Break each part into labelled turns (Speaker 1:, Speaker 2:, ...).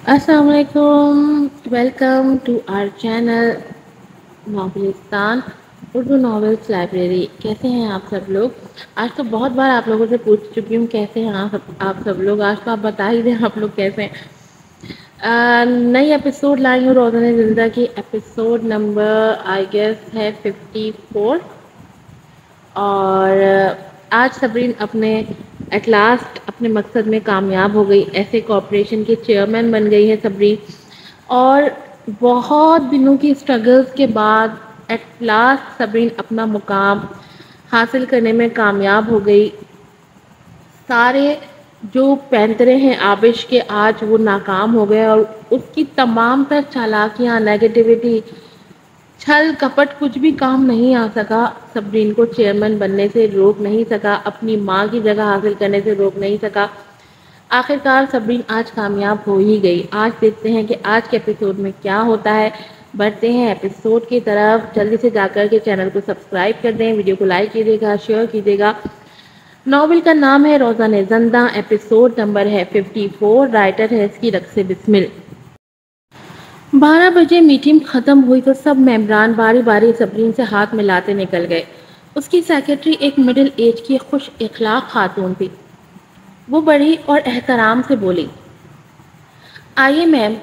Speaker 1: السلام علیکم، welcome to our channel Novelistan Urdu novels library. کیسے ہیں آپ سب لوگ؟ آج تو بہت بار آپ لوگوں سے پوچھ چکی ہوں کیسے ہیں آپ سب لوگ۔ آج تو آپ بتا ہی دیں آپ لوگ کیسے ہیں۔ نئی ایپیسوڈ لائی ہوں روزانہ زندہ کی، ایپیسوڈ نمبر آئی گیس ہے 54۔ اور آج صبرین ایٹ لاسٹ اپنے مقصد میں کامیاب ہو گئی، ایسے کارپوریشن کی چیئرمین بن گئی ہے صبرین۔ اور بہت دنوں کی اسٹرگلس کے بعد ایٹ لاسٹ صبرین اپنا مقام حاصل کرنے میں کامیاب ہو گئی۔ سارے جو پینترے ہیں آبش کے آج وہ ناکام ہو گئے، اور اس کی تمام تر چالاکیاں، نیگیٹیوٹی، چھل کپٹ کچھ بھی کام نہیں آ سکا، صبرین کو چیئرمین بننے سے روک نہیں سکا، اپنی ماں کی جگہ حاصل کرنے سے روک نہیں سکا۔ آخرکار صبرین آج کامیاب ہو ہی گئی۔ آج دیکھتے ہیں کہ آج کے ایپیسوڈ میں کیا ہوتا ہے۔ بڑھتے ہیں ایپیسوڈ کی طرف، جلدی سے جا کر کے چینل کو سبسکرائب کر دیں، ویڈیو کو لائک کیجیے گا، شیئر کیجیے گا۔ ناول کا نام ہے روزانہ زندہ، ایپیسوڈ نمبر ہے 54، رائٹر ہے اس کی رقص بسمل۔ 12 بجے میٹنگ ختم ہوئی تو سب ممبران باری باری صبرین سے ہاتھ ملاتے نکل گئے۔ اس کی سیکرٹری ایک مڈل ایج کی خوش اخلاق خاتون تھی۔ وہ بڑی اور احترام سے بولی، آئیے میم،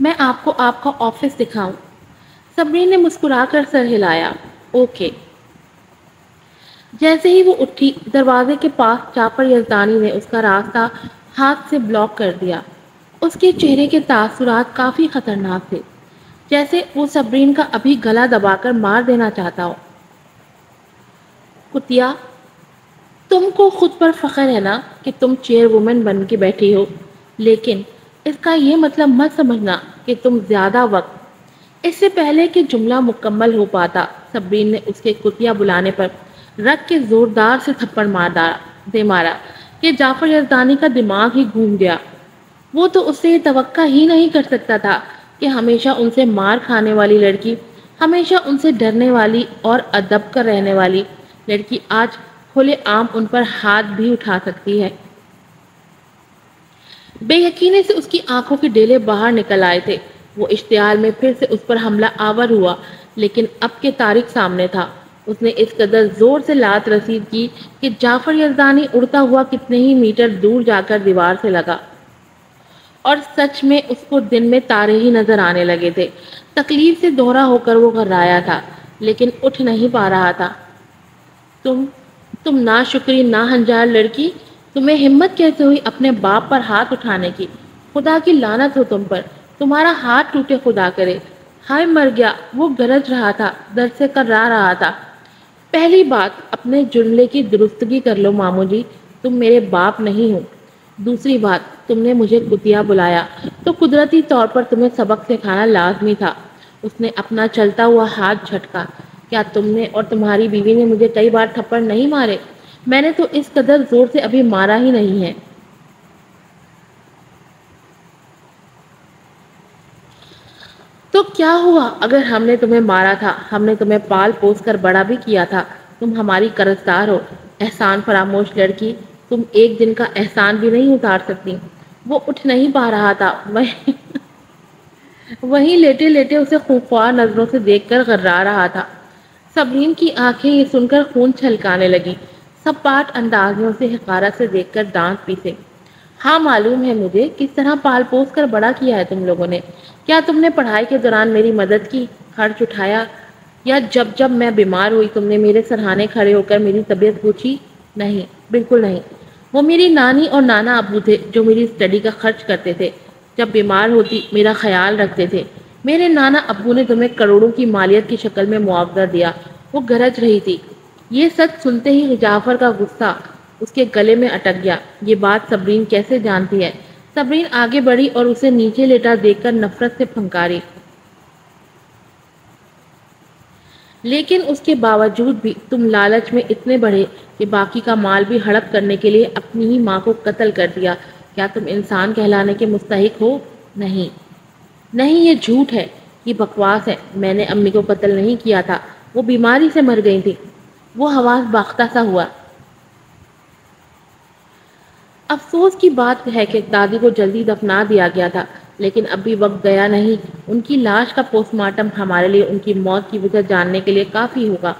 Speaker 1: میں آپ کو آپ کا آفس دکھاؤں۔ صبرین نے مسکرا کر سر ہلایا، اوکے۔ جیسے ہی وہ اٹھی، دروازے کے پاس جعفر یزدانی نے اس کا راستہ ہاتھ سے بلاک کر دیا۔ اس کے چہرے کے تاثرات کافی خطرناک تھے، جیسے وہ صبرین کا ابھی گلا دبا کر مار دینا چاہتا ہو۔ کتیا، تم کو خود پر فخر ہے نا کہ تم چیئر وومن بن کے بیٹھی ہو، لیکن اس کا یہ مطلب مت سمجھنا کہ تم زیادہ وقت۔ اس سے پہلے کہ جملہ مکمل ہو پاتا، صبرین نے اس کے کتیا بلانے پر رکھ کے زوردار سے تھپڑ مارا کہ جعفر یزدانی کا دماغ ہی گھوم گیا۔ وہ تو اس سے یہ توقع ہی نہیں کر سکتا تھا کہ ہمیشہ ان سے مار کھانے والی لڑکی، ہمیشہ ان سے ڈرنے والی اور ادب کر رہنے والی لڑکی آج کھلے عام ان پر ہاتھ بھی اٹھا سکتی ہے۔ بے یقینی سے اس کی آنکھوں کے ڈیلے باہر نکل آئے تھے۔ وہ اشتعال میں پھر سے اس پر حملہ آور ہوا، لیکن اب کے طارق سامنے تھا۔ اس نے اس قدر زور سے لات رسید کی کہ جعفر یزدانی اڑتا ہوا کتنے ہی میٹر دور جا کر دیوار سے لگا، اور سچ میں اس کو دن میں تارے ہی نظر آنے لگے تھے۔ تکلیف سے دوہرا ہو کر وہ گھبرایا تھا، لیکن اٹھ نہیں پا رہا تھا۔ تم ناشکری ناہنجار لڑکی، تمہیں ہمت کیسے ہوئی اپنے باپ پر ہاتھ اٹھانے کی؟ خدا کی لعنت ہو تم پر، تمہارا ہاتھ ٹوٹے خدا کرے۔ ہائے مر گیا، وہ گرج رہا تھا، درد سے کرا رہا تھا۔ پہلی بات، اپنے جملے کی درستگی کر لو مامو جی، تم میرے باپ نہیں ہو۔ دوسری بات، تم نے مجھے کتیا بلایا تو قدرتی طور پر تمہیں سبق سکھانا لازمی تھا۔ اس نے اپنا چلتا ہوا ہاتھ جھٹکا، کیا تم نے اور تمہاری بیوی نے مجھے کئی بار تھپڑ نہیں مارے؟ میں نے تو اس قدر زور سے ابھی مارا ہی نہیں ہے۔ تو کیا ہوا اگر ہم نے تمہیں مارا تھا؟ ہم نے تمہیں پال پوس کر بڑا بھی کیا تھا، تم ہماری قرضدار ہو۔ احسان فراموش لڑکی، تم ایک دن کا احسان بھی نہیں اتار سکتی۔ وہ اٹھ نہیں پا رہا تھا، وہیں لیٹے لیٹے اسے خوفوار نظروں سے دیکھ کر غرا رہا تھا۔ صبرین کی آنکھیں یہ سن کر خون چھلکانے لگی۔ سب پاٹ انداز میں اسے حقارت سے دیکھ کر دانت پیسے۔ ہاں معلوم ہے مجھے کس طرح پال پوس کر بڑا کیا ہے تم لوگوں نے۔ کیا تم نے پڑھائی کے دوران میری مدد کی، خرچ اٹھایا، یا جب میں بیمار ہوئی تم نے میرے سرہانے کھڑے ہو کر میری طبیعت پوچھی؟ نہیں، بالکل نہیں۔ وہ میری نانی اور نانا ابو تھے جو میری اسٹڈی کا خرچ کرتے تھے، جب بیمار ہوتی میرا خیال رکھتے تھے۔ میرے نانا ابو نے تمہیں کروڑوں کی مالیت کی شکل میں معاوضہ دیا۔ وہ گرج رہی تھی۔ یہ سچ سنتے ہی جعفر کا غصہ اس کے گلے میں اٹک گیا۔ یہ بات صبرین کیسے جانتی ہے؟ صبرین آگے بڑھی اور اسے نیچے لیٹا دیکھ کر نفرت سے پھنکاری۔ لیکن اس کے باوجود بھی تم لالچ میں اتنے بڑھے کہ باقی کا مال بھی ہڑپ کرنے کے لیے اپنی ہی ماں کو قتل کر دیا۔ کیا تم انسان کہلانے کے مستحق ہو؟ نہیں، نہیں، یہ جھوٹ ہے، یہ بکواس ہے۔ میں نے امی کو قتل نہیں کیا تھا، وہ بیماری سے مر گئی تھی۔ وہ حواس باختہ سا ہوا۔ افسوس کی بات ہے کہ دادی کو جلدی دفنا دیا گیا تھا۔ لیکن اب بھی وقت گیا نہیں، ان کی لاش کا پوسٹ مارٹم ہمارے لیے ان کی موت کی وجہ جاننے کے لیے کافی ہوگا۔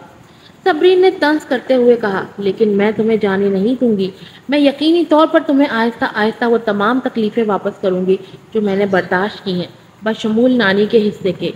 Speaker 1: صبرین نے طنز کرتے ہوئے کہا، لیکن میں تمہیں جانے نہیں دوں گی، میں یقینی طور پر تمہیں آہستہ آہستہ وہ تمام تکلیفیں واپس کروں گی جو میں نے برداشت کی ہیں، بشمول نانی کے حصے کے۔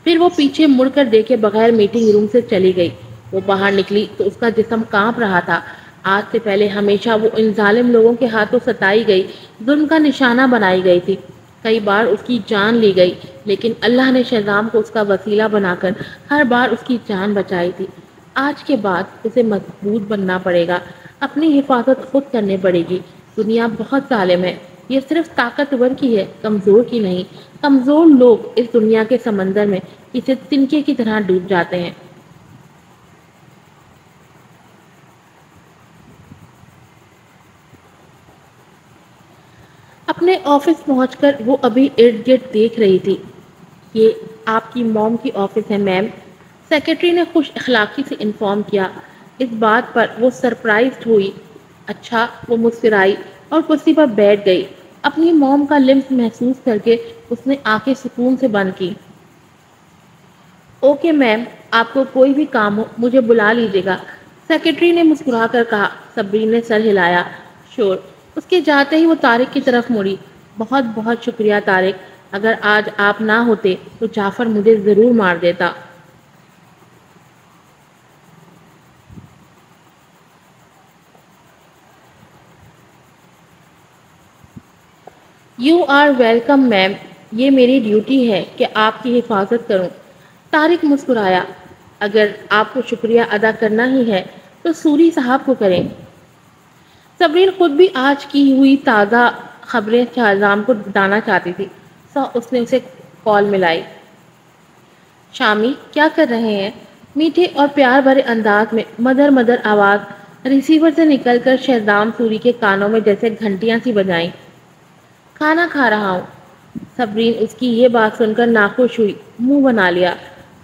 Speaker 1: پھر وہ پیچھے مڑ کر دیکھے بغیر میٹنگ روم سے چلی گئی۔ وہ باہر نکلی تو اس کا جسم کانپ رہا تھا۔ آج سے پہلے ہمیشہ وہ ان ظالم لوگوں کے ہاتھوں ستائی گئی، ظلم کا نشانہ بنائی گئی تھی۔ کئی بار اس کی جان لی گئی، لیکن اللہ نے شہزام کو اس کا وسیلہ بنا کر ہر بار اس کی جان بچائی تھی۔ آج کے بعد اسے مضبوط بننا پڑے گا، اپنی حفاظت خود کرنی پڑے گی۔ دنیا بہت ظالم ہے، یہ صرف طاقتور کی ہے، کمزور کی نہیں۔ کمزور لوگ اس دنیا کے سمندر میں کسی تنکے کی طرح ڈوب جاتے ہیں۔ اپنے آفس پہنچ کر وہ ابھی ارد گرد دیکھ رہی تھی۔ یہ آپ کی موم کی آفس ہے میم، سیکرٹری نے خوش اخلاقی سے انفارم کیا۔ اس بات پر وہ سرپرائزڈ ہوئی۔ اچھا، وہ مسکرائی اور کرسی پر بیٹھ گئی۔ اپنی موم کا لمس محسوس کر کے اس نے آنکھیں سکون سے بند کی۔ اوکے میم، آپ کو کوئی بھی کام ہو مجھے بلا لیجیے گا، سیکرٹری نے مسکرا کر کہا۔ صبرین نے سر ہلایا۔ شور۔ اس کے جاتے ہی وہ طارق کی طرف مڑی۔ بہت بہت شکریہ طارق، اگر آج آپ نہ ہوتے تو جعفر مجھے ضرور مار دیتا۔ یو آر ویلکم میم، یہ میری ڈیوٹی ہے کہ آپ کی حفاظت کروں۔ طارق مسکرایا۔ اگر آپ کو شکریہ ادا کرنا ہی ہے تو سوری صاحب کو کریں۔ صبرین خود بھی آج کی ہوئی تازہ خبریں شہزام کو بتانا چاہتی تھی، سو اس نے اسے کال ملائی۔ شامی کیا کر رہے ہیں؟ میٹھے اور پیار بھرے انداز میں مدر مدر آواز ریسیور سے نکل کر شہزام سوری کے کانوں میں جیسے گھنٹیاں سی بجائیں۔ کھانا کھا رہا ہوں۔ صبرین اس کی یہ بات سن کر ناخوش ہوئی، منہ بنا لیا۔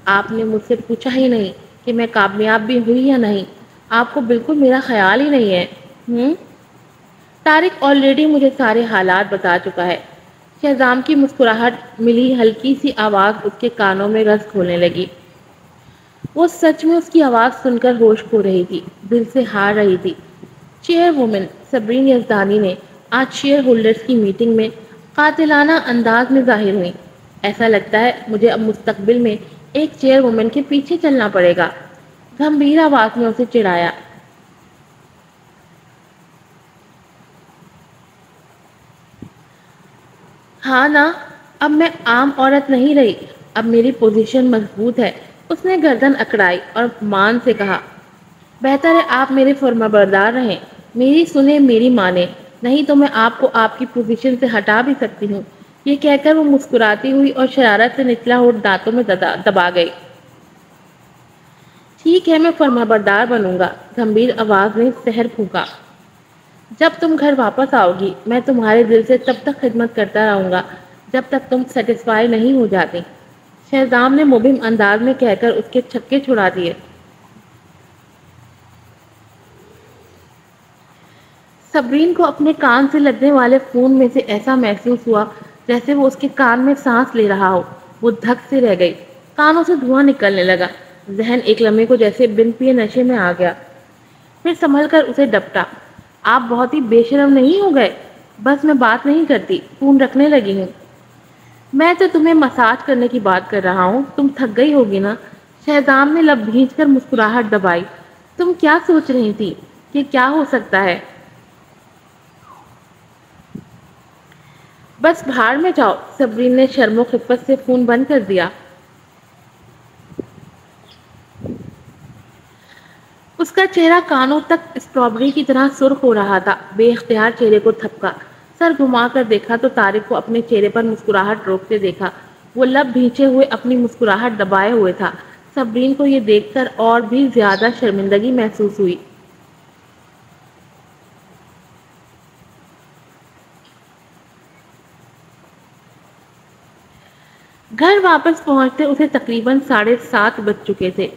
Speaker 1: آپ نے مجھ سے پوچھا ہی نہیں کہ میں کامیاب بھی ہوئی یا نہیں، آپ کو بالکل میرا خیال ہی نہیں ہے۔ طارق آلریڈی مجھے سارے حالات بتا چکا ہے۔ شہزام کی مسکراہٹ ملی ہلکی سی آواز اس کے کانوں میں رس کھولنے لگی۔ وہ سچ میں اس کی آواز سن کر ہوش کھو رہی تھی، دل سے ہار رہی تھی۔ چیئر وومن صبرین یزدانی نے آج شیئر ہولڈرز کی میٹنگ میں قاتلانہ انداز میں ظاہر ہوئی۔ ایسا لگتا ہے مجھے اب مستقبل میں ایک چیئر وومن کے پیچھے چلنا پڑے گا، گمبھیر آواز میں اسے چڑھایا۔ ہاں نا، اب میں عام عورت نہیں رہی، اب میری پوزیشن مضبوط ہے۔ اس نے گردن اکڑائی اور مان سے کہا، بہتر ہے آپ میرے فرما بردار رہیں، میری سنیں میری مانیں، نہیں تو میں آپ کو آپ کی پوزیشن سے ہٹا بھی سکتی ہوں۔ یہ کہہ کر وہ مسکراتی ہوئی اور شرارت سے نچلا ہونٹ دانتوں میں دبا گئی۔ ٹھیک ہے، میں فرما بردار بنوں گا، گمبھیر آواز میں سحر پھونکا۔ جب تم گھر واپس آؤ گی میں تمہارے دل سے تب تک خدمت کرتا رہوں گا جب تک تم سیٹسفائی نہیں ہو جاتی، شہزام نے مبہم انداز میں کہہ کر اس کے چھکے چھڑا دیے۔ صبرین کو اپنے کان سے لگنے والے خون میں سے ایسا محسوس ہوا جیسے وہ اس کے کان میں سانس لے رہا ہو۔ وہ دھک سے رہ گئی، کانوں سے دھواں نکلنے لگا، ذہن ایک لمحے کو جیسے بن پیے نشے میں آ گیا۔ پھر سنبھل کر اسے ڈپٹا، آپ بہت ہی بے شرم نہیں ہو گئے؟ بس میں بات نہیں کرتی، فون رکھنے لگی ہوں۔ میں تو تمہیں مساج کرنے کی بات کر رہا ہوں، تم تھک گئی ہوگی نا؟ شہزام نے لب بھینچ کر مسکراہٹ دبائی۔ تم کیا سوچ رہی تھی کہ کیا ہو سکتا ہے؟ بس بھاڑ میں جاؤ، صبرین نے شرم و خفت سے فون بند کر دیا۔ اس کا چہرہ کانوں تک اسٹرابری کی طرح سرخ ہو رہا تھا۔ بے اختیار چہرے کو تھپکا، سر گھما کر دیکھا تو طارق کو اپنے چہرے پر مسکراہٹ روکتے دیکھا۔ وہ لب بھینچے ہوئے اپنی مسکراہٹ دبائے ہوئے تھا۔ صبرین کو یہ دیکھ کر اور بھی زیادہ شرمندگی محسوس ہوئی۔ گھر واپس پہنچتے اسے تقریباً 7:30 بج چکے تھے۔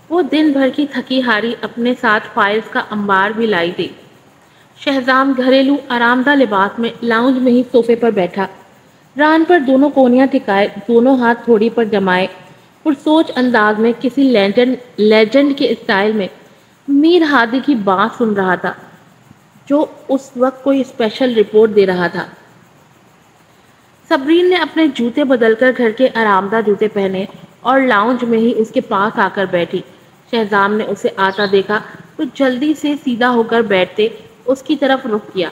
Speaker 1: وہ دن بھر کی تھکی ہاری اپنے ساتھ فائلز کا انبار بھی لائی تھی۔ شہزام گھریلو آرام دہ لباس میں لاؤنج میں ہی صوفے پر بیٹھا، ران پر دونوں کونیاں ٹکائے، دونوں ہاتھ تھوڑی پر جمائے، پرسوچ انداز میں کسی لیجنڈ کے اسٹائل میں میر ہادی کی بات سن رہا تھا، جو اس وقت کوئی اسپیشل رپورٹ دے رہا تھا۔ صبرین نے اپنے جوتے بدل کر گھر کے آرام دہ جوتے پہنے اور لاؤنج میں ہی اس کے پاس آ کر بیٹھی۔ شہزام نے اسے آتا دیکھا تو جلدی سے سیدھا ہو کر بیٹھتے اس کی طرف رخ کیا۔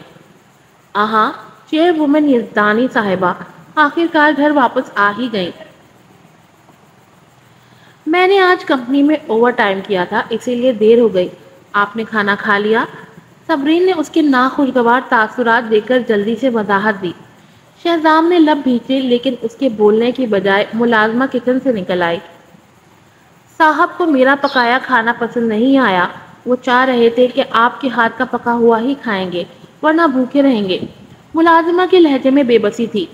Speaker 1: آہا، چیئر وومن یزدانی صاحبہ، آخر کار گھر واپس آ ہی گئی۔ میں نے آج کمپنی میں اوور ٹائم کیا تھا، اسی لیے دیر ہو گئی۔ آپ نے کھانا کھا لیا؟ صبرین نے اس کے ناخوشگوار تاثرات دیکھ کر جلدی سے وضاحت دی۔ شہزام نے لب بھینچے، لیکن اس کے بولنے کی بجائے ملازمہ کچن سے نکل آئی۔ صاحب کو میرا پکایا کھانا پسند نہیں آیا، وہ چاہ رہے تھے کہ آپ کے ہاتھ کا پکا ہوا ہی کھائیں گے، ورنہ بھوکے رہیں گے۔ ملازمہ کے لہجے میں بے بسی تھی۔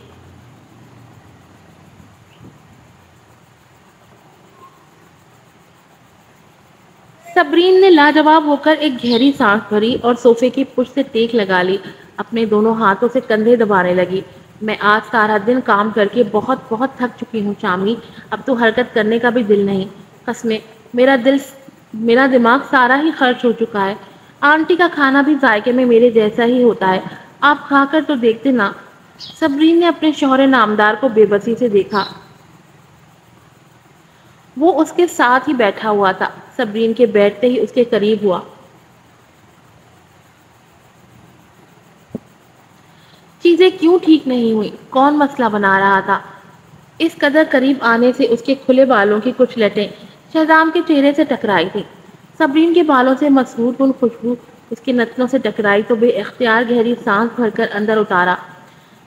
Speaker 1: صبرین نے لاجواب ہو کر ایک گہری سانس بھری اور صوفے کی پشت سے ٹیک لگا لی، اپنے دونوں ہاتھوں سے کندھے دبانے لگی۔ میں آج سارا دن کام کر کے بہت بہت تھک چکی ہوں شامی، اب تو حرکت کرنے کا بھی دل نہیں۔ قسمیں، میرا دماغ سارا ہی خرچ ہو چکا ہے۔ آنٹی کا کھانا بھی ذائقے میں میرے جیسا ہی ہوتا ہے، آپ کھا کر تو دیکھتے نا۔ صبرین نے اپنے شوہر نامدار کو بے بسی سے دیکھا۔ وہ اس کے ساتھ ہی بیٹھا ہوا تھا۔ صبرین کے بیٹھتے ہی اس کے قریب ہوا۔ چیزیں کیوں ٹھیک نہیں ہوئی؟ کون مسئلہ بنا رہا تھا؟ اس قدر قریب آنے سے اس کے کھلے بالوں کی کچھ لٹیں شہزام کے چہرے سے ٹکرائی تھی۔ صبرین کے بالوں سے مسحور کن خوشبو اس کے نتنوں سے ٹکرائی تو بے اختیار گہری سانس بھر کر اندر اتارا۔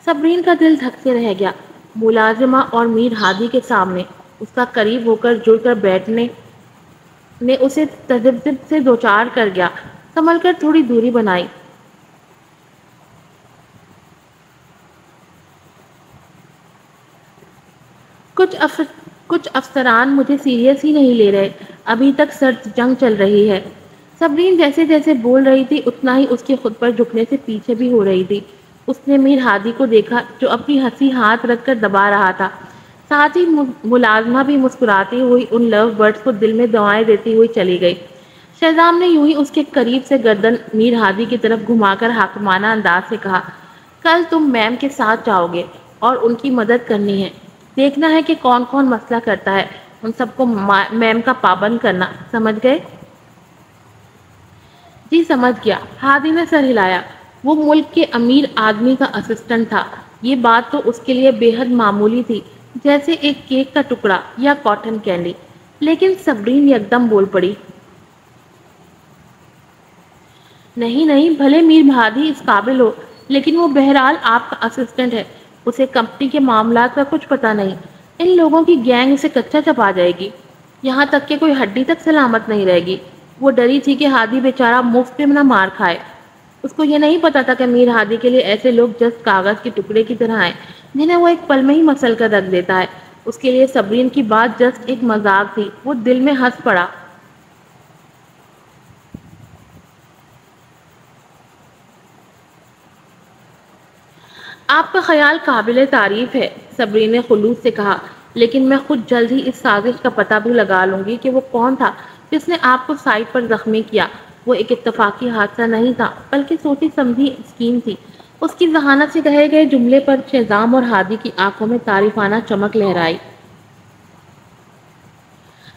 Speaker 1: صبرین کا دل دھک سے رہ گیا۔ ملازمہ اور میر ہادی کے سامنے اس کا قریب ہو کر جڑ کر بیٹھنے نے اسے تذبذب سے دوچار کر گیا۔ سنبھل کر تھوڑی دوری بنائی۔ کچھ افسران مجھے سیریس ہی نہیں لے رہے، ابھی تک سرد جنگ چل رہی ہے۔ صبرین جیسے جیسے بول رہی تھی اتنا ہی اس کے خود پر جھکنے سے پیچھے بھی ہو رہی تھی۔ اس نے میر ہادی کو دیکھا جو اپنی ہنسی ہاتھ رکھ کر دبا رہا تھا، ساتھ ہی ملازمہ بھی مسکراتی ہوئی ان لو برڈز کو دل میں دوائیں دیتی ہوئی چلی گئی۔ شہزام نے یوں ہی اس کے قریب سے گردن میر ہادی کی طرف گھما کر حاکمانہ انداز سے کہا، کل تم میم کے ساتھ جاؤ گے اور ان کی مدد کرنی ہے۔ دیکھنا ہے کہ کون کون مسئلہ کرتا ہے، ان سب کو میم کا پابند کرنا، سمجھ گئے؟ جی سمجھ گیا، ہادی نے سر ہلایا۔ وہ ملک کے امیر آدمی کا اسسٹنٹ تھا، یہ بات تو اس کے لیے بے حد معمولی تھی، جیسے ایک کیک کا ٹکڑا یا کاٹن کینڈی۔ لیکن صبرین یکدم بول پڑی، نہیں نہیں، بھلے میر ہادی اس قابل ہو، لیکن وہ بہرحال آپ کا اسسٹنٹ ہے، اسے کمپنی کے معاملات کا کچھ پتہ نہیں۔ ان لوگوں کی گینگ اسے کچا چپا جائے گی، یہاں تک کہ کوئی ہڈی تک سلامت نہیں رہے گی۔ وہ ڈری تھی کہ ہادی بیچارہ مفت میں نہ مار کھائے۔ اس کو یہ نہیں پتا تھا کہ میر ہادی کے لیے ایسے لوگ جسٹ کاغذ کے ٹکڑے کی طرح ہیں، جنہیں وہ ایک پل میں ہی مسل کر رکھ دیتا ہے۔ اس کے لیے صبرین کی بات جسٹ ایک مذاق تھی۔ وہ دل میں ہنس پڑا۔ آپ کا خیال قابل تعریف ہے، صبرین نے خلوص سے کہا، لیکن میں خود جلد ہی اس سازش کا پتہ بھی لگا لوں گی کہ وہ کون تھا جس نے آپ کو سائٹ پر زخمی کیا۔ وہ ایک اتفاقی حادثہ نہیں تھا، بلکہ سوچی سمجھی اسکیم تھی۔ اس کی ذہانت سے کہے گئے جملے پر شہزام اور ہادی کی آنکھوں میں تعریفانہ چمک لہرائی۔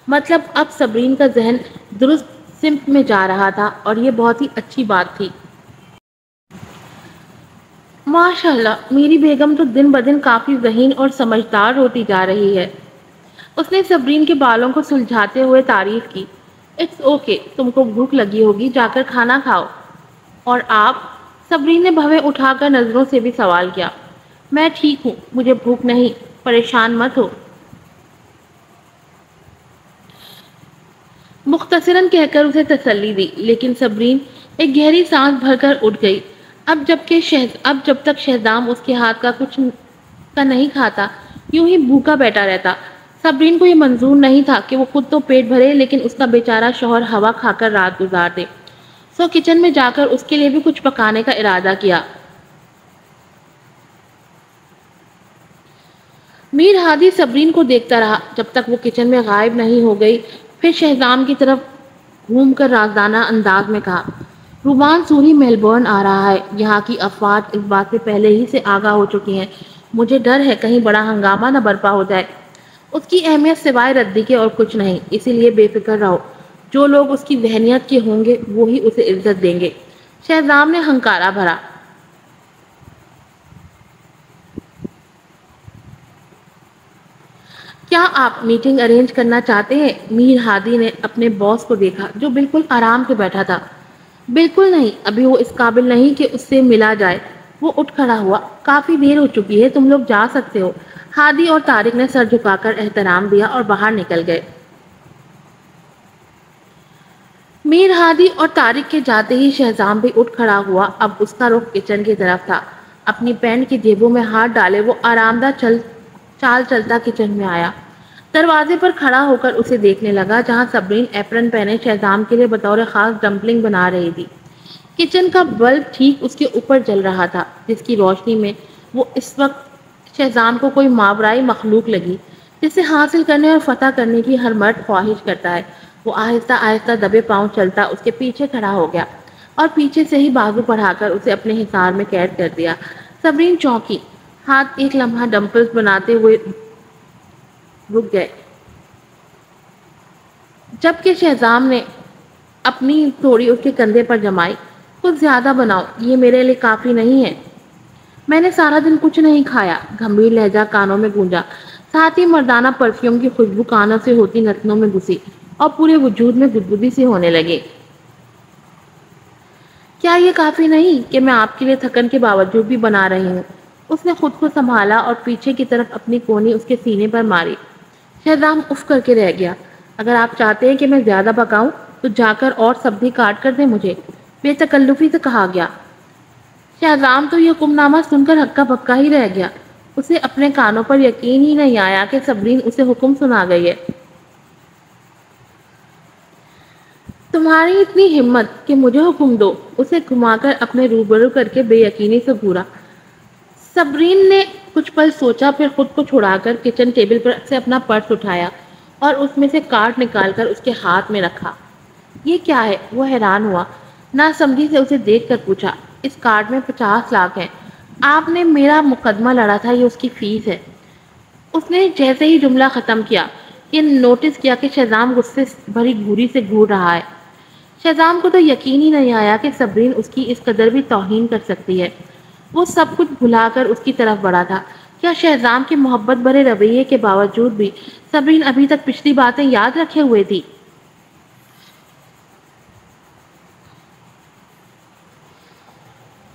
Speaker 1: مطلب اب صبرین کا ذہن درست سمت میں جا رہا تھا، اور یہ بہت ہی اچھی بات تھی۔ ماشاءاللہ، میری بیگم تو دن بدن کافی ذہین اور سمجھدار ہوتی جا رہی ہے۔ اس نے صبرین کے بالوں کو سلجھاتے ہوئے تعریف کی۔ اٹس اوکے، تم کو بھوک لگی ہوگی، جا کر کھانا کھاؤ۔ اور آپ؟ صبرین نے بھویں اٹھا کر نظروں سے بھی سوال کیا۔ میں ٹھیک ہوں، مجھے بھوک نہیں، پریشان مت ہو۔ مختصراً کہہ کر اسے تسلی دی، لیکن صبرین ایک گہری سانس بھر کر اٹھ گئی۔ اب جب تک شہزام اس کے ہاتھ کا کچھ کا نہیں کھاتا، یوں ہی بھوکا بیٹھا رہتا۔ صبرین کو یہ منظور نہیں تھا کہ وہ خود تو پیٹ بھرے، لیکن اس کا بیچارہ شوہر ہوا کھا کر رات گزار دے۔ سو کچن میں جا کر اس کے لیے بھی کچھ پکانے کا ارادہ کیا۔ میر ہادی صبرین کو دیکھتا رہا جب تک وہ کچن میں غائب نہیں ہو گئی، پھر شہزام کی طرف گھوم کر رازدانہ انداز میں کہا، رومان سوری میلبورن آ رہا ہے، یہاں کی افواج اس بات سے پہلے ہی سے آگاہ ہو چکی ہیں، مجھے ڈر ہے کہیں بڑا ہنگامہ نہ برپا ہو جائے، اس کی اہمیت سوائے ردی کے اور کچھ نہیں، اسی لیے بے فکر رہو، جو لوگ اس کی ذہنیت کے ہوں گے وہی اسے عزت دیں گے۔ شہزام نے ہنکارا بھرا، کیا آپ میٹنگ ارینج کرنا چاہتے ہیں؟ میر ہادی نے اپنے باس کو دیکھا جو بالکل آرام سے بیٹھا تھا۔ بالکل نہیں، ابھی وہ اس قابل نہیں کہ اس سے ملا جائے۔ وہ اٹھ کھڑا ہوا، کافی دیر ہو چکی ہے، تم لوگ جا سکتے ہو۔ ہادی اور طارق نے سر جھکا کر احترام دیا اور باہر نکل گئے۔ میر ہادی اور طارق کے جاتے ہی شہزام بھی اٹھ کھڑا ہوا، اب اس کا رخ کچن کی طرف تھا۔ اپنی پینٹ کی جیبوں میں ہاتھ ڈالے وہ آرام دہ چال چلتا کچن میں آیا، دروازے پر کھڑا ہو کر اسے دیکھنے لگا جہاں صبرین ایپرن پہنے شہزام کے لیے بطور خاص ڈمپلنگ بنا رہی تھی۔ کچن کا بلب ٹھیک اس کے اوپر جل رہا تھا، جس کی روشنی میں وہ اس وقت شہزام کو کوئی ماورائی مخلوق لگی جسے حاصل کرنے اور فتح کرنے کی ہر مرد خواہش کرتا ہے۔ وہ آہستہ آہستہ دبے پاؤں چلتا اس کے پیچھے کھڑا ہو گیا اور پیچھے سے ہی بازو بڑھا کر اسے اپنے حصار میں قید کر دیا۔ صبرین چونکی، ہاتھ ایک لمحہ ڈمپلز بناتے ہوئے رک گئے، جبکہ شہزام نے اپنی تھوڑی اس کے کندھے پر جمائی۔ کچھ زیادہ بناؤ، یہ میرے لیے کافی نہیں ہے۔ میں نے سارا دن کچھ نہیں کھایا، گھمبیر لہجہ کانوں میں گونجا، ساتھ ہی مردانہ پرفیوم کی خوشبو کانوں سے ہوتی نتنوں میں گھسی اور پورے وجود میں گدگدی سی ہونے لگی۔ کیا یہ کافی نہیں کہ میں آپ کے لیے تھکن کے باوجود بھی بنا رہی ہوں؟ اس نے خود کو سنبھالا اور پیچھے کی طرف اپنی کونی اس کے سینے پر ماری۔ شہزام اف کر کے رہ گیا۔ اگر آپ چاہتے ہیں کہ میں زیادہ پکاؤں تو جا کر اور سبزی کاٹ کر دیں مجھے، بے تکلفی سے کہا گیا۔ شہزام تو یہ حکم نامہ سن کر ہکا بکا ہی رہ گیا، اسے اپنے کانوں پر یقین ہی نہیں آیا کہ صبرین اسے حکم سنا گئی ہے۔ تمہاری اتنی ہمت کہ مجھے حکم دو، اسے گھما کر اپنے روبرو کر کے بے یقینی سے گھورا۔ صبرین نے کچھ پل سوچا، پھر خود کو چھڑا کر کچن ٹیبل پر سے اپنا پرس اٹھایا اور اس میں سے کارڈ نکال کر اس کے ہاتھ میں رکھا۔ یہ کیا ہے؟ وہ حیران ہوا، نہ سمجھی سے اسے دیکھ کر پوچھا۔ اس کارڈ میں 50 لاکھ ہیں، آپ نے میرا مقدمہ لڑا تھا، یہ اس کی فیس ہے۔ اس نے جیسے ہی جملہ ختم کیا یہ نوٹس کیا کہ شہزام غصے بھری گھوری سے گھور رہا ہے۔ شہزام کو تو یقین ہی نہیں آیا کہ صبرین اس کی اس قدر بھی توہین کر سکتی ہے۔ وہ سب کچھ بھلا کر اس کی طرف بڑھا تھا۔ کیا شہزام کے محبت بھرے رویے کے باوجود بھی صبرین ابھی تک پچھلی باتیں یاد رکھے ہوئے تھی؟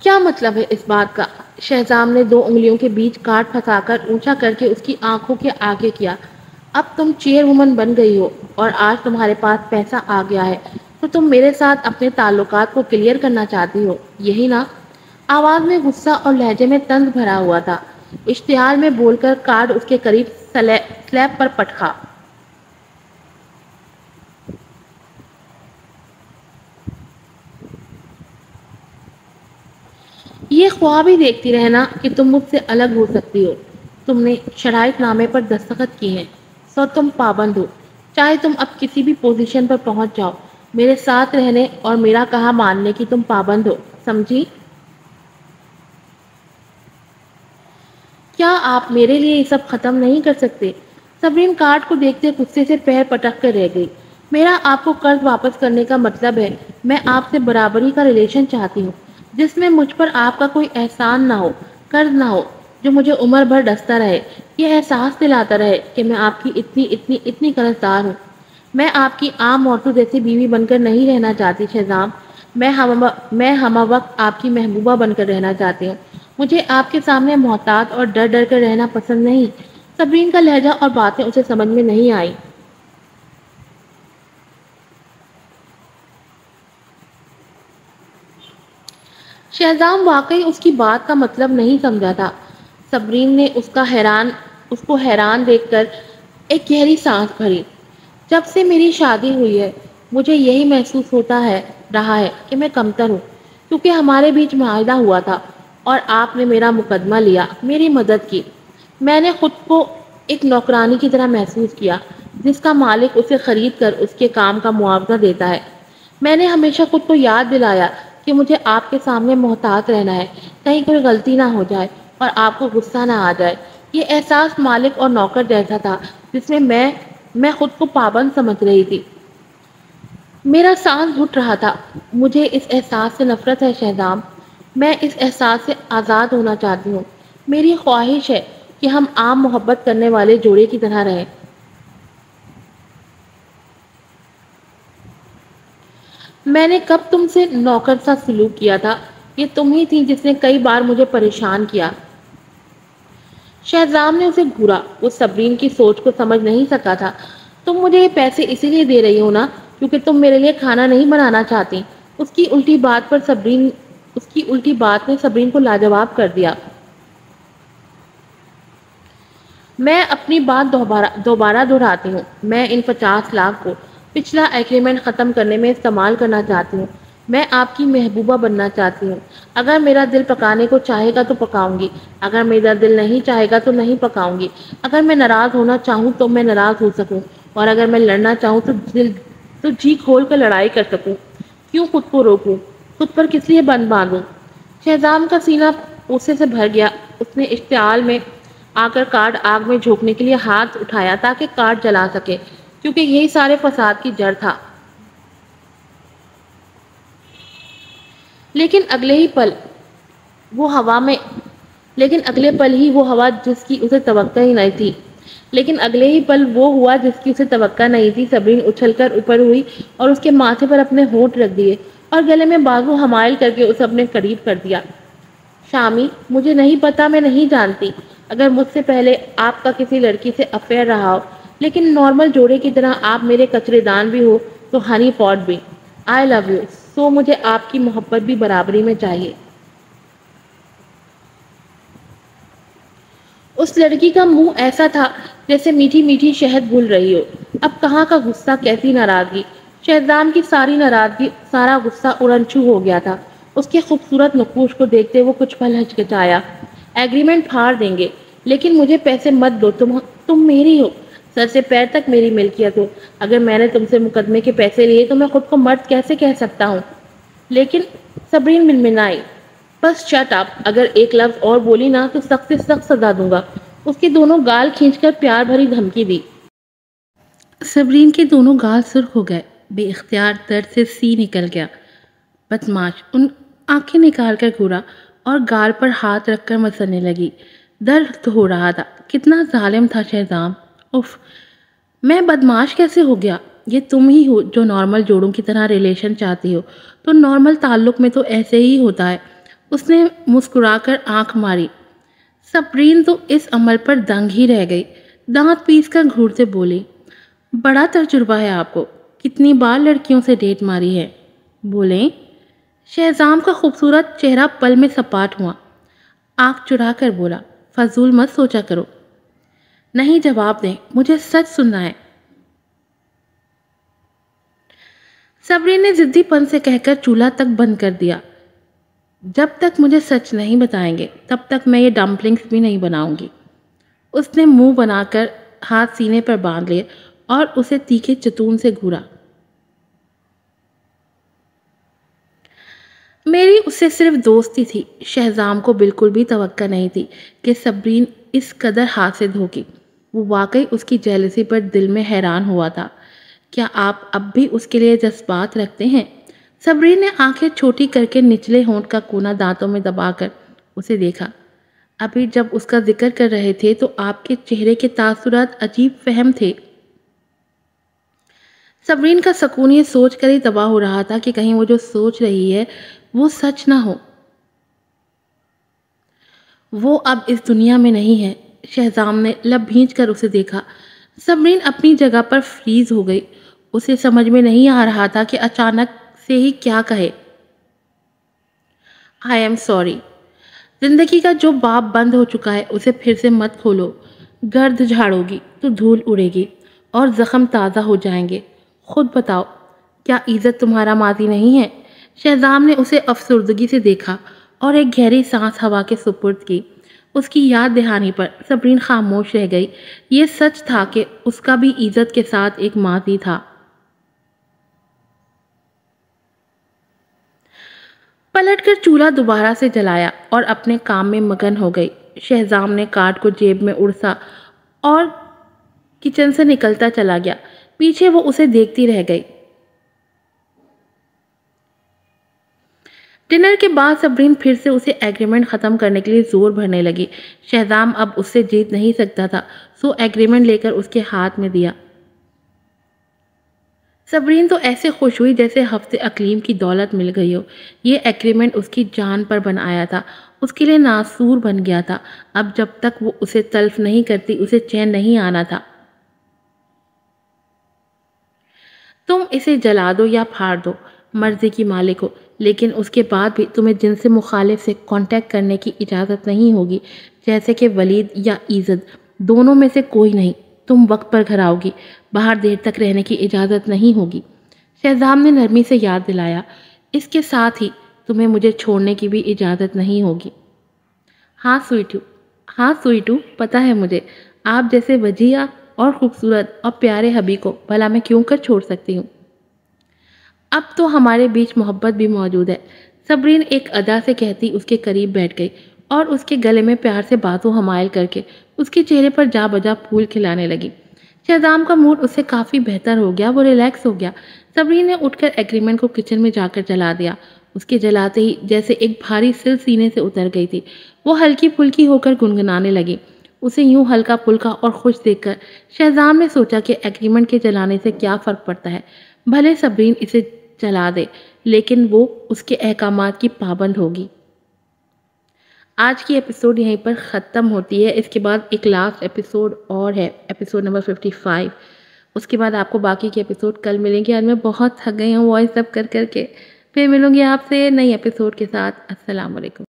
Speaker 1: کیا مطلب ہے اس بات کا؟ شہزام نے 2 انگلیوں کے بیچ کارڈ پھنسا کر اونچا کر کے اس کی آنکھوں کے آگے کیا۔ اب تم چیئر وومن بن گئی ہو اور آج تمہارے پاس پیسہ آ گیا ہے تو تم میرے ساتھ اپنے تعلقات کو کلیئر کرنا چاہتی ہو، یہی نا؟ آواز میں غصہ اور لہجے میں طنز بھرا ہوا تھا۔ اشتعال میں بول کر کارڈ اس کے قریب سلیب پر پٹکا۔ یہ خواب ہی دیکھتی رہنا کہ تم مجھ سے الگ ہو سکتی ہو۔ تم نے شرائط نامے پر دستخط کیے ہیں، سو تم پابند ہو، چاہے تم اب کسی بھی پوزیشن پر پہنچ جاؤ، میرے ساتھ رہنے اور میرا کہا ماننے کی تم پابند ہو، سمجھی؟ کیا آپ میرے لیے یہ سب ختم نہیں کر سکتے؟ صبرین کارڈ کو دیکھتے غصے سے پیر پٹک کر رہ گئی۔ میرا آپ کو قرض واپس کرنے کا مطلب ہے میں آپ سے برابری کا ریلیشن چاہتی ہوں، جس میں مجھ پر آپ کا کوئی احسان نہ ہو، قرض نہ ہو جو مجھے عمر بھر ڈستا رہے، یہ احساس دلاتا رہے کہ میں آپ کی اتنی اتنی اتنی قرضدار ہوں۔ میں آپ کی عام عورتوں جیسی بیوی بن کر نہیں رہنا چاہتی شہزام، میں ہمہ وقت آپ کی محبوبہ بن کر رہنا چاہتی ہوں۔ مجھے آپ کے سامنے محتاط اور ڈر ڈر کر رہنا پسند نہیں۔ صبرین کا لہجہ اور باتیں اسے سمجھ میں نہیں آئی۔ شہزام واقعی اس کی بات کا مطلب نہیں سمجھا تھا۔ صبرین نے اس کو حیران دیکھ کر ایک گہری سانس بھری۔ جب سے میری شادی ہوئی ہے مجھے یہی محسوس ہوتا ہے رہا ہے کہ میں کمتر ہوں، کیونکہ ہمارے بیچ معاہدہ ہوا تھا اور آپ نے میرا مقدمہ لیا، میری مدد کی۔ میں نے خود کو ایک نوکرانی کی طرح محسوس کیا جس کا مالک اسے خرید کر اس کے کام کا معاوضہ دیتا ہے۔ میں نے ہمیشہ خود کو یاد دلایا کہ مجھے آپ کے سامنے محتاط رہنا ہے، کہیں کوئی غلطی نہ ہو جائے اور آپ کو غصہ نہ آ جائے۔ یہ احساس مالک اور نوکر جیسا تھا جس میں میں خود کو پابند سمجھ رہی تھی۔ میرا سانس گھٹ رہا تھا۔ مجھے اس احساس سے نفرت ہے شہزام، میں اس احساس سے آزاد ہونا چاہتی ہوں۔ میری خواہش ہے کہ ہم عام محبت کرنے والے جوڑے کی طرح رہیں۔ میں نے کب تم سے نوکر سا سلوک کیا تھا؟ یہ تم ہی تھی جس نے کئی بار مجھے پریشان کیا۔ شہزام نے اسے گھورا۔ وہ صبرین کی سوچ کو سمجھ نہیں سکا تھا۔ تم مجھے یہ پیسے اسی لیے دے رہی ہو نا کیونکہ تم میرے لیے کھانا نہیں بنانا چاہتی۔ اس کی الٹی بات نے صبرین کو لاجواب کر دیا۔ میں اپنی بات دوبارہ دہراتی ہوں، میں ان 50 لاکھ کو پچھلا ایگریمنٹ ختم کرنے میں استعمال کرنا چاہتی ہوں۔ میں آپ کی محبوبہ بننا چاہتی ہوں۔ اگر میرا دل پکانے کو چاہے گا تو پکاؤں گی، اگر میرا دل نہیں چاہے گا تو نہیں پکاؤں گی۔ اگر میں ناراض ہونا چاہوں تو میں ناراض ہو سکوں، اور اگر میں لڑنا چاہوں تو جی کھول کر لڑائی کر سکوں۔ کیوں خود کو روکوں؟ خود پر کس لیے بند باندھوں؟ شہزام کا سینہ غصے سے بھر گیا۔ اس نے اشتعال میں آ کر کارڈ آگ میں جھونکنے کے لیے ہاتھ اٹھایا تاکہ کارڈ جلا سکے، کیونکہ یہی سارے فساد کی جڑ تھا۔ لیکن اگلے پل ہی وہ ہوا جس کی اسے توقع ہی نہیں تھی۔ صبرین اچھل کر اوپر ہوئی اور اس کے ماتھے پر اپنے ہونٹ رکھ دیے اور گلے میں بازو حمائل کر کے اسے اپنے قریب کر دیا۔ شامی، مجھے نہیں پتا، میں نہیں جانتی اگر مجھ سے پہلے آپ کا کسی لڑکی سے افیئر رہا ہو، لیکن نارمل جوڑے کی طرح آپ میرے کچرے دان بھی ہو تو ہنی پاٹ بھی۔ آئی لو یو سو، مجھے آپ کی محبت بھی برابری میں چاہیے۔ اس لڑکی کا منہ ایسا تھا جیسے میٹھی میٹھی شہد گھل رہی ہو۔ اب کہاں کا غصہ، کیسی ناراضگی! شہزام کی ساری ناراضگی، سارا غصہ اڑنچھو ہو گیا تھا۔ اس کے خوبصورت نقوش کو دیکھتے وہ کچھ پل ہچکچایا۔ ایگریمنٹ پھاڑ دیں گے، لیکن مجھے پیسے مت دو، تم میری ہو، سر سے پیر تک میری ملکیت ہو۔ اگر میں نے تم سے مقدمے کے پیسے لیے تو میں خود کو مرد کیسے کہہ سکتا ہوں؟ لیکن صبرین منمنائی۔ بس شٹ اپ، اگر ایک لفظ اور بولی نا تو سخت سے سخت سزا دوں گا۔ اس کے دونوں گال کھینچ کر پیار بھری دھمکی دی۔ صبرین کے دونوں گال سرخ ہو گئے، بے اختیار درد سے سی نکل گیا۔ بدماش ان آنکھیں نکال کر گھورا اور گال پر ہاتھ رکھ کر مسلنے لگی۔ درد ہو رہا تھا۔ کتنا ظالم تھا شہزام! اف، میں بدماش کیسے ہو گیا؟ یہ تم ہی ہو جو نارمل جوڑوں کی طرح ریلیشن چاہتی ہو، تو نارمل تعلق میں تو ایسے ہی ہوتا ہے۔ اس نے مسکرا کر آنکھ ماری۔ صبرین تو اس عمل پر دنگ ہی رہ گئی، دانت پیس کر گھورتے بولی، بڑا تجربہ ہے آپ کو، کتنی بار لڑکیوں سے ڈیٹ ماری ہے؟ بولیں۔ شہزام کا خوبصورت چہرہ پل میں سپاٹ ہوا۔ آنکھ چڑھا کر بولا، فضول مت سوچا کرو۔ نہیں، جواب دیں، مجھے سچ سننا ہے۔ صبرین نے ضدی پن سے کہہ کر چولہا تک بند کر دیا۔ جب تک مجھے سچ نہیں بتائیں گے تب تک میں یہ ڈمپلنگز بھی نہیں بناؤں گی۔ اس نے منہ بنا کر ہاتھ سینے پر باندھ لیے اور اسے تیکھے چتون سے گھورا۔ میری اس سے صرف دوستی تھی۔ شہزام کو بالکل بھی توقع نہیں تھی کہ صبرین اس قدر حاسد ہوگی۔ وہ واقعی اس کی جیلسی پر دل میں حیران ہوا تھا۔ کیا آپ اب بھی اس کے لیے جذبات رکھتے ہیں؟ صبرین نے آنکھیں چھوٹی کر کے نچلے ہونٹ کا کونا دانتوں میں دبا کر اسے دیکھا۔ ابھی جب اس کا ذکر کر رہے تھے تو آپ کے چہرے کے تاثرات عجیب فہم تھے۔ صبرین کا سکون یہ سوچ کر ہی تباہ ہو رہا تھا کہ کہیں وہ جو سوچ رہی ہے وہ سچ نہ ہو۔ وہ اب اس دنیا میں نہیں ہے۔ شہزام نے لب بھینچ کر اسے دیکھا۔ صبرین اپنی جگہ پر فریز ہو گئی۔ اسے سمجھ میں نہیں آ رہا تھا کہ اچانک سے ہی کیا کہے۔ I am sorry۔ زندگی کا جو باب بند ہو چکا ہے اسے پھر سے مت کھولو۔ گرد جھاڑو گی تو دھول اڑے گی اور زخم تازہ ہو جائیں گے۔ خود بتاؤ، کیا عزت تمہارا ماضی نہیں ہے؟ شہزام نے اسے افسردگی سے دیکھا اور ایک گہری سانس ہوا کے سپرد کی۔ اس کی یاد دہانی پر صبرین خاموش رہ گئی۔ یہ سچ تھا کہ اس کا بھی عزت کے ساتھ ایک ماضی تھا۔ پلٹ کر چولہا دوبارہ سے جلایا اور اپنے کام میں مگن ہو گئی۔ شہزام نے کارڈ کو جیب میں اڑسا اور کچن سے نکلتا چلا گیا۔ پیچھے وہ اسے دیکھتی رہ گئی۔ ڈنر کے بعد صبرین پھر سے اسے ایگریمنٹ ختم کرنے کے لیے زور بھرنے لگی۔ شہزام اب اس سے جیت نہیں سکتا تھا، سو ایگریمنٹ لے کر اس کے ہاتھ میں دیا۔ صبرین تو ایسے خوش ہوئی جیسے ہفتے اقلیم کی دولت مل گئی ہو۔ یہ ایگریمنٹ اس کی جان پر بنایا تھا، اس کے لیے ناسور بن گیا تھا۔ اب جب تک وہ اسے تلف نہیں کرتی اسے چین نہیں آنا تھا۔ تم اسے جلا دو یا پھاڑ دو، مرضی کی مالک ہو، لیکن اس کے بعد بھی تمہیں جن سے مخالف سے کانٹیکٹ کرنے کی اجازت نہیں ہوگی، جیسے کہ ولید یا ایزد، دونوں میں سے کوئی نہیں۔ تم وقت پر گھر آؤ گی، باہر دیر تک رہنے کی اجازت نہیں ہوگی۔ شہزام نے نرمی سے یاد دلایا، اس کے ساتھ ہی تمہیں مجھے چھوڑنے کی بھی اجازت نہیں ہوگی۔ ہاں سویٹو، پتہ ہے مجھے، آپ جیسے وجیہ اور خوبصورت اور پیارے حبی کو بھلا میں کیوں کر چھوڑ سکتی ہوں؟ اب تو ہمارے بیچ محبت بھی موجود ہے، صبرین ایک ادا سے کہتی اس کے قریب بیٹھ گئی اور اس کے گلے میں پیار سے بازو حمائل کر کے اس کے چہرے پر جا بجا پھول کھلانے لگی۔ شہزام کا موڈ اس سے کافی بہتر ہو گیا، وہ ریلیکس ہو گیا۔ صبرین نے اٹھ کر ایگریمنٹ کو کچن میں جا کر جلا دیا۔ اس کے جلاتے ہی جیسے ایک بھاری سل سینے سے اتر گئی تھی۔ وہ ہلکی پھلکی ہو کر گنگنانے لگی۔ اسے یوں ہلکا پھلکا اور خوش دیکھ کر شہزام نے سوچا کہ ایگریمنٹ کے جلانے سے کیا فرق پڑتا ہے، بھلے صبرین اسے جلا دے لیکن وہ اس کے احکامات کی پابند ہوگی۔ آج کی ایپیسوڈ یہیں پر ختم ہوتی ہے۔ اس کے بعد ایک لاسٹ ایپیسوڈ اور ہے، ایپیسوڈ نمبر 55۔ اس کے بعد آپ کو باقی کے ایپیسوڈ کل ملیں گے۔ آج میں بہت تھک گئی ہوں وائس اپ کر کے۔ پھر ملوں گی آپ سے نئی ایپیسوڈ کے ساتھ۔ السلام علیکم۔